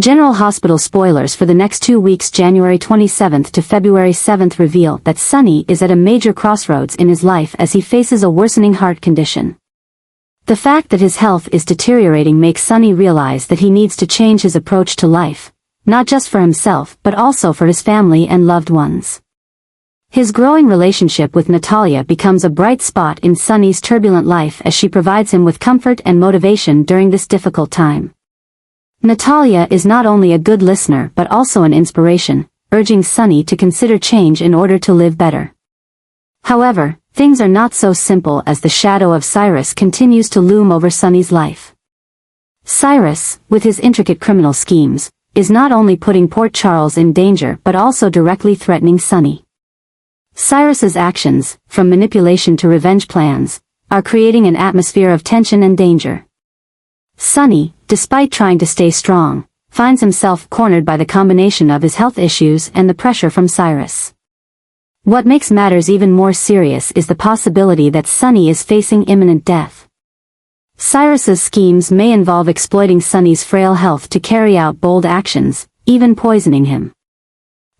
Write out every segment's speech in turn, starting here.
General Hospital spoilers for the next 2 weeks, January 27th to February 7th, reveal that Sonny is at a major crossroads in his life as he faces a worsening heart condition. The fact that his health is deteriorating makes Sonny realize that he needs to change his approach to life, not just for himself but also for his family and loved ones. His growing relationship with Natalia becomes a bright spot in Sonny's turbulent life as she provides him with comfort and motivation during this difficult time. Natalia is not only a good listener but also an inspiration, urging Sonny to consider change in order to live better. However, things are not so simple as the shadow of Cyrus continues to loom over Sonny's life. Cyrus, with his intricate criminal schemes, is not only putting Port Charles in danger but also directly threatening Sonny. Cyrus's actions, from manipulation to revenge plans, are creating an atmosphere of tension and danger. Sonny, despite trying to stay strong, finds himself cornered by the combination of his health issues and the pressure from Cyrus. What makes matters even more serious is the possibility that Sonny is facing imminent death. Cyrus's schemes may involve exploiting Sonny's frail health to carry out bold actions, even poisoning him.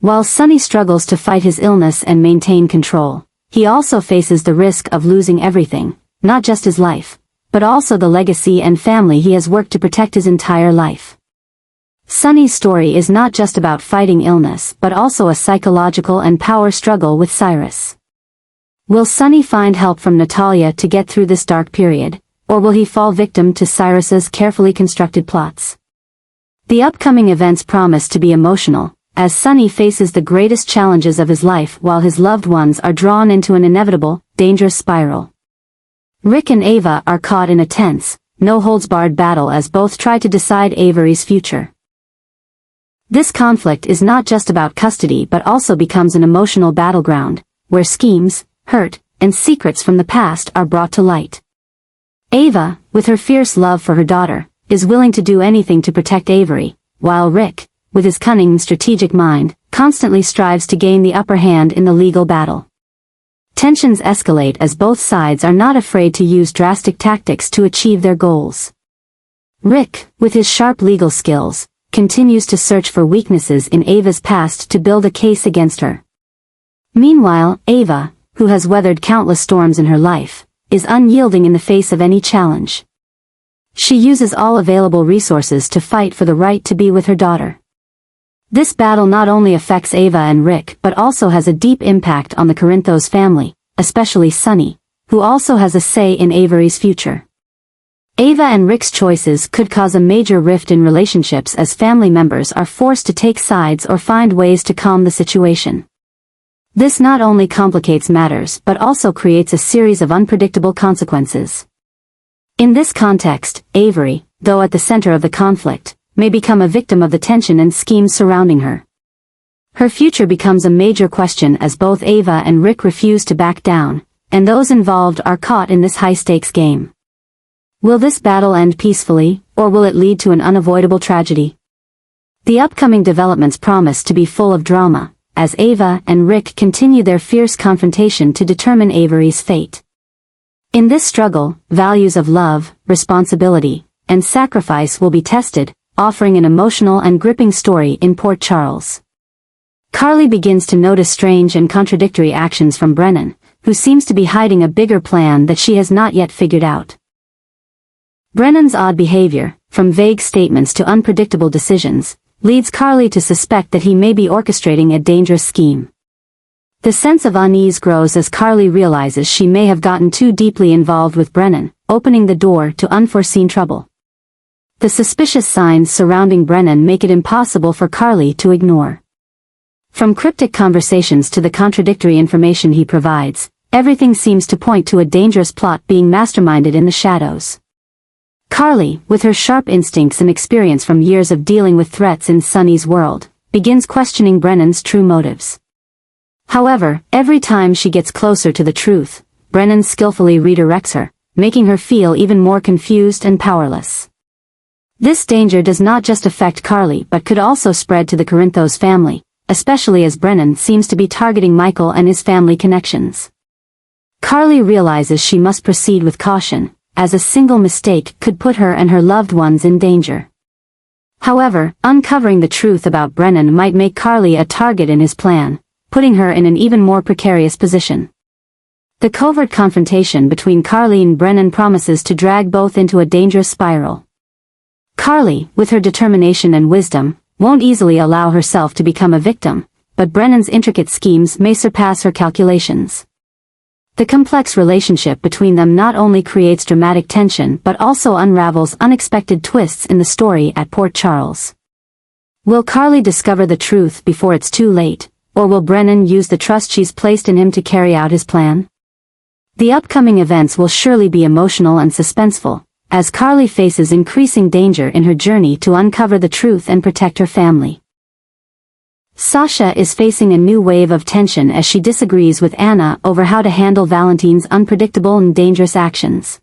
While Sonny struggles to fight his illness and maintain control, he also faces the risk of losing everything, not just his life, but also the legacy and family he has worked to protect his entire life. Sonny's story is not just about fighting illness but also a psychological and power struggle with Cyrus. Will Sonny find help from Natalia to get through this dark period, or will he fall victim to Cyrus's carefully constructed plots? The upcoming events promise to be emotional, as Sonny faces the greatest challenges of his life while his loved ones are drawn into an inevitable, dangerous spiral. Rick and Ava are caught in a tense, no-holds-barred battle as both try to decide Avery's future. This conflict is not just about custody but also becomes an emotional battleground, where schemes, hurt, and secrets from the past are brought to light. Ava, with her fierce love for her daughter, is willing to do anything to protect Avery, while Rick, with his cunning and strategic mind, constantly strives to gain the upper hand in the legal battle. Tensions escalate as both sides are not afraid to use drastic tactics to achieve their goals. Rick, with his sharp legal skills, continues to search for weaknesses in Ava's past to build a case against her. Meanwhile, Ava, who has weathered countless storms in her life, is unyielding in the face of any challenge. She uses all available resources to fight for the right to be with her daughter. This battle not only affects Ava and Rick but also has a deep impact on the Corinthos family, especially Sonny, who also has a say in Avery's future. Ava and Rick's choices could cause a major rift in relationships as family members are forced to take sides or find ways to calm the situation. This not only complicates matters but also creates a series of unpredictable consequences. In this context, Avery, though at the center of the conflict, may become a victim of the tension and schemes surrounding her. Her future becomes a major question as both Ava and Rick refuse to back down, and those involved are caught in this high-stakes game. Will this battle end peacefully, or will it lead to an unavoidable tragedy? The upcoming developments promise to be full of drama, as Ava and Rick continue their fierce confrontation to determine Avery's fate. In this struggle, values of love, responsibility, and sacrifice will be tested, offering an emotional and gripping story in Port Charles. Carly begins to notice strange and contradictory actions from Brennan, who seems to be hiding a bigger plan that she has not yet figured out. Brennan's odd behavior, from vague statements to unpredictable decisions, leads Carly to suspect that he may be orchestrating a dangerous scheme. The sense of unease grows as Carly realizes she may have gotten too deeply involved with Brennan, opening the door to unforeseen trouble. The suspicious signs surrounding Brennan make it impossible for Carly to ignore. From cryptic conversations to the contradictory information he provides, everything seems to point to a dangerous plot being masterminded in the shadows. Carly, with her sharp instincts and experience from years of dealing with threats in Sonny's world, begins questioning Brennan's true motives. However, every time she gets closer to the truth, Brennan skillfully redirects her, making her feel even more confused and powerless. This danger does not just affect Carly but could also spread to the Corinthos family, especially as Brennan seems to be targeting Michael and his family connections. Carly realizes she must proceed with caution, as a single mistake could put her and her loved ones in danger. However, uncovering the truth about Brennan might make Carly a target in his plan, putting her in an even more precarious position. The covert confrontation between Carly and Brennan promises to drag both into a dangerous spiral. Carly, with her determination and wisdom, won't easily allow herself to become a victim, but Brennan's intricate schemes may surpass her calculations. The complex relationship between them not only creates dramatic tension but also unravels unexpected twists in the story at Port Charles. Will Carly discover the truth before it's too late, or will Brennan use the trust she's placed in him to carry out his plan? The upcoming events will surely be emotional and suspenseful, as Carly faces increasing danger in her journey to uncover the truth and protect her family. Sasha is facing a new wave of tension as she disagrees with Anna over how to handle Valentine's unpredictable and dangerous actions.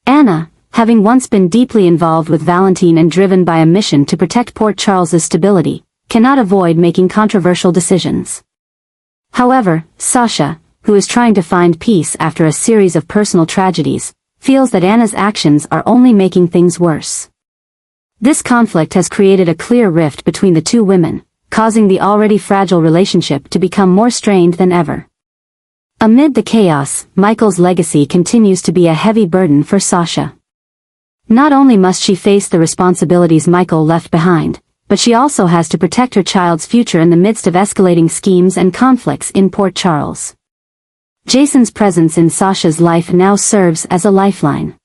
Anna, having once been deeply involved with Valentine and driven by a mission to protect Port Charles's stability, cannot avoid making controversial decisions. However, Sasha, who is trying to find peace after a series of personal tragedies, feels that Anna's actions are only making things worse. This conflict has created a clear rift between the two women, causing the already fragile relationship to become more strained than ever. Amid the chaos, Michael's legacy continues to be a heavy burden for Sasha. Not only must she face the responsibilities Michael left behind, but she also has to protect her child's future in the midst of escalating schemes and conflicts in Port Charles. Jason's presence in Sasha's life now serves as a lifeline.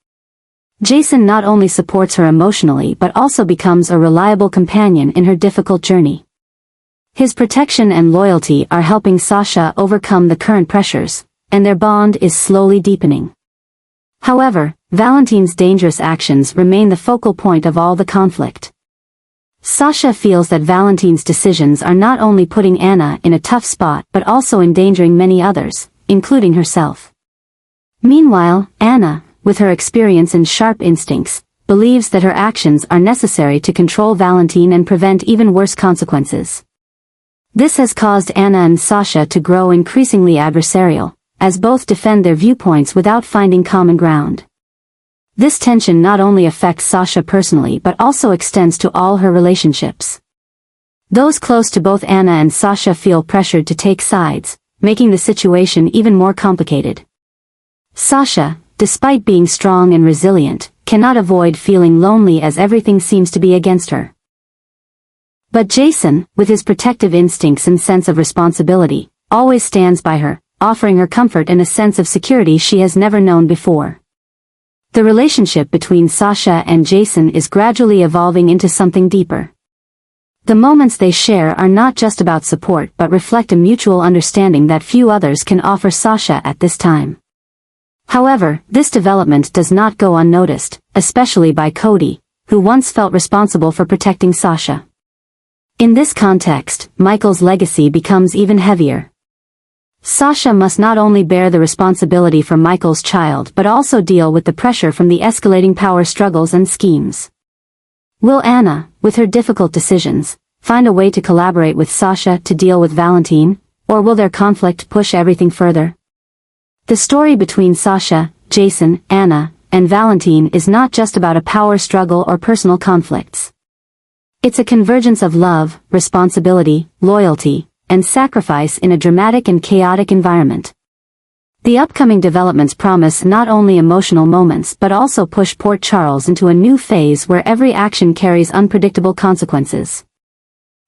Jason not only supports her emotionally but also becomes a reliable companion in her difficult journey. His protection and loyalty are helping Sasha overcome the current pressures, and their bond is slowly deepening. However, Valentine's dangerous actions remain the focal point of all the conflict. Sasha feels that Valentine's decisions are not only putting Anna in a tough spot but also endangering many others, including herself. Meanwhile, Anna, with her experience and sharp instincts, believes that her actions are necessary to control Valentine and prevent even worse consequences. This has caused Anna and Sasha to grow increasingly adversarial, as both defend their viewpoints without finding common ground. This tension not only affects Sasha personally but also extends to all her relationships. Those close to both Anna and Sasha feel pressured to take sides, making the situation even more complicated. Sasha, despite being strong and resilient, cannot avoid feeling lonely as everything seems to be against her. But Jason, with his protective instincts and sense of responsibility, always stands by her, offering her comfort and a sense of security she has never known before. The relationship between Sasha and Jason is gradually evolving into something deeper. The moments they share are not just about support but reflect a mutual understanding that few others can offer Sasha at this time. However, this development does not go unnoticed, especially by Cody, who once felt responsible for protecting Sasha. In this context, Michael's legacy becomes even heavier. Sasha must not only bear the responsibility for Michael's child but also deal with the pressure from the escalating power struggles and schemes. Will Anna, with her difficult decisions, find a way to collaborate with Sasha to deal with Valentine, or will their conflict push everything further? The story between Sasha, Jason, Anna, and Valentine is not just about a power struggle or personal conflicts. It's a convergence of love, responsibility, loyalty, and sacrifice in a dramatic and chaotic environment. The upcoming developments promise not only emotional moments but also push Port Charles into a new phase where every action carries unpredictable consequences.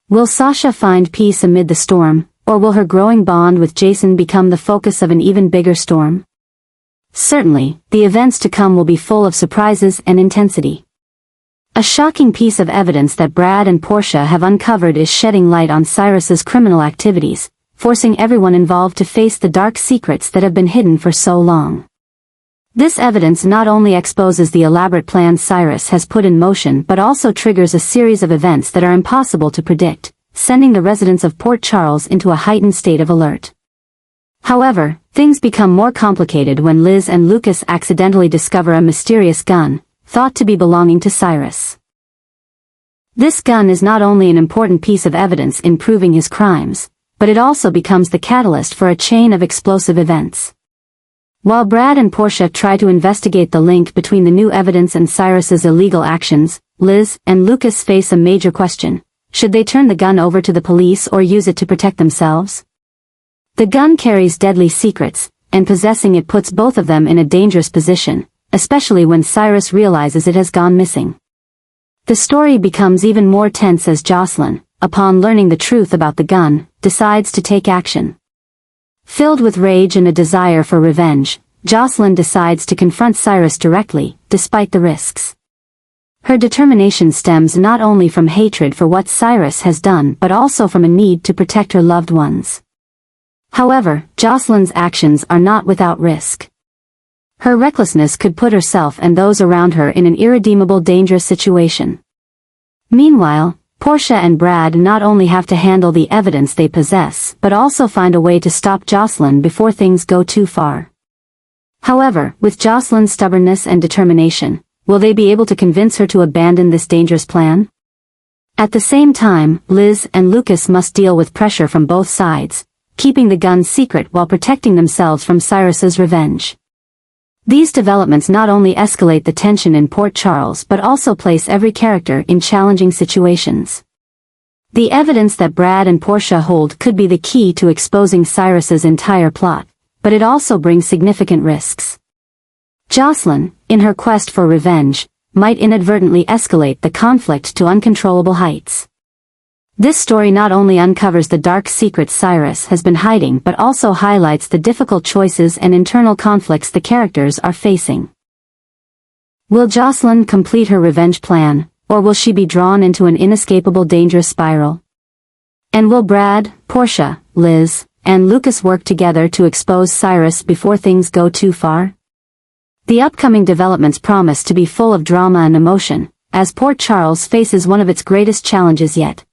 Will Sasha find peace amid the storm, or will her growing bond with Jason become the focus of an even bigger storm? Certainly, the events to come will be full of surprises and intensity. A shocking piece of evidence that Brad and Portia have uncovered is shedding light on Cyrus's criminal activities, forcing everyone involved to face the dark secrets that have been hidden for so long. This evidence not only exposes the elaborate plan Cyrus has put in motion but also triggers a series of events that are impossible to predict, sending the residents of Port Charles into a heightened state of alert. However, things become more complicated when Liz and Lucas accidentally discover a mysterious gun, thought to be belonging to Cyrus. This gun is not only an important piece of evidence in proving his crimes, but it also becomes the catalyst for a chain of explosive events. While Brad and Portia try to investigate the link between the new evidence and Cyrus's illegal actions, Liz, and Lucas face a major question. Should they turn the gun over to the police or use it to protect themselves? The gun carries deadly secrets, and possessing it puts both of them in a dangerous position, especially when Cyrus realizes it has gone missing. The story becomes even more tense as Jocelyn, upon learning the truth about the gun, decides to take action. Filled with rage and a desire for revenge, Jocelyn decides to confront Cyrus directly, despite the risks. Her determination stems not only from hatred for what Cyrus has done but also from a need to protect her loved ones. However, Jocelyn's actions are not without risk. Her recklessness could put herself and those around her in an irredeemable dangerous situation. Meanwhile, Portia and Brad not only have to handle the evidence they possess but also find a way to stop Jocelyn before things go too far. However, with Jocelyn's stubbornness and determination, will they be able to convince her to abandon this dangerous plan? At the same time, Liz and Lucas must deal with pressure from both sides, keeping the gun secret while protecting themselves from Cyrus's revenge. These developments not only escalate the tension in Port Charles but also place every character in challenging situations. The evidence that Brad and Portia hold could be the key to exposing Cyrus's entire plot, but it also brings significant risks. Jocelyn, in her quest for revenge, might inadvertently escalate the conflict to uncontrollable heights. This story not only uncovers the dark secrets Cyrus has been hiding but also highlights the difficult choices and internal conflicts the characters are facing. Will Jocelyn complete her revenge plan, or will she be drawn into an inescapable dangerous spiral? And will Brad, Portia, Liz, and Lucas work together to expose Cyrus before things go too far? The upcoming developments promise to be full of drama and emotion, as Port Charles faces one of its greatest challenges yet.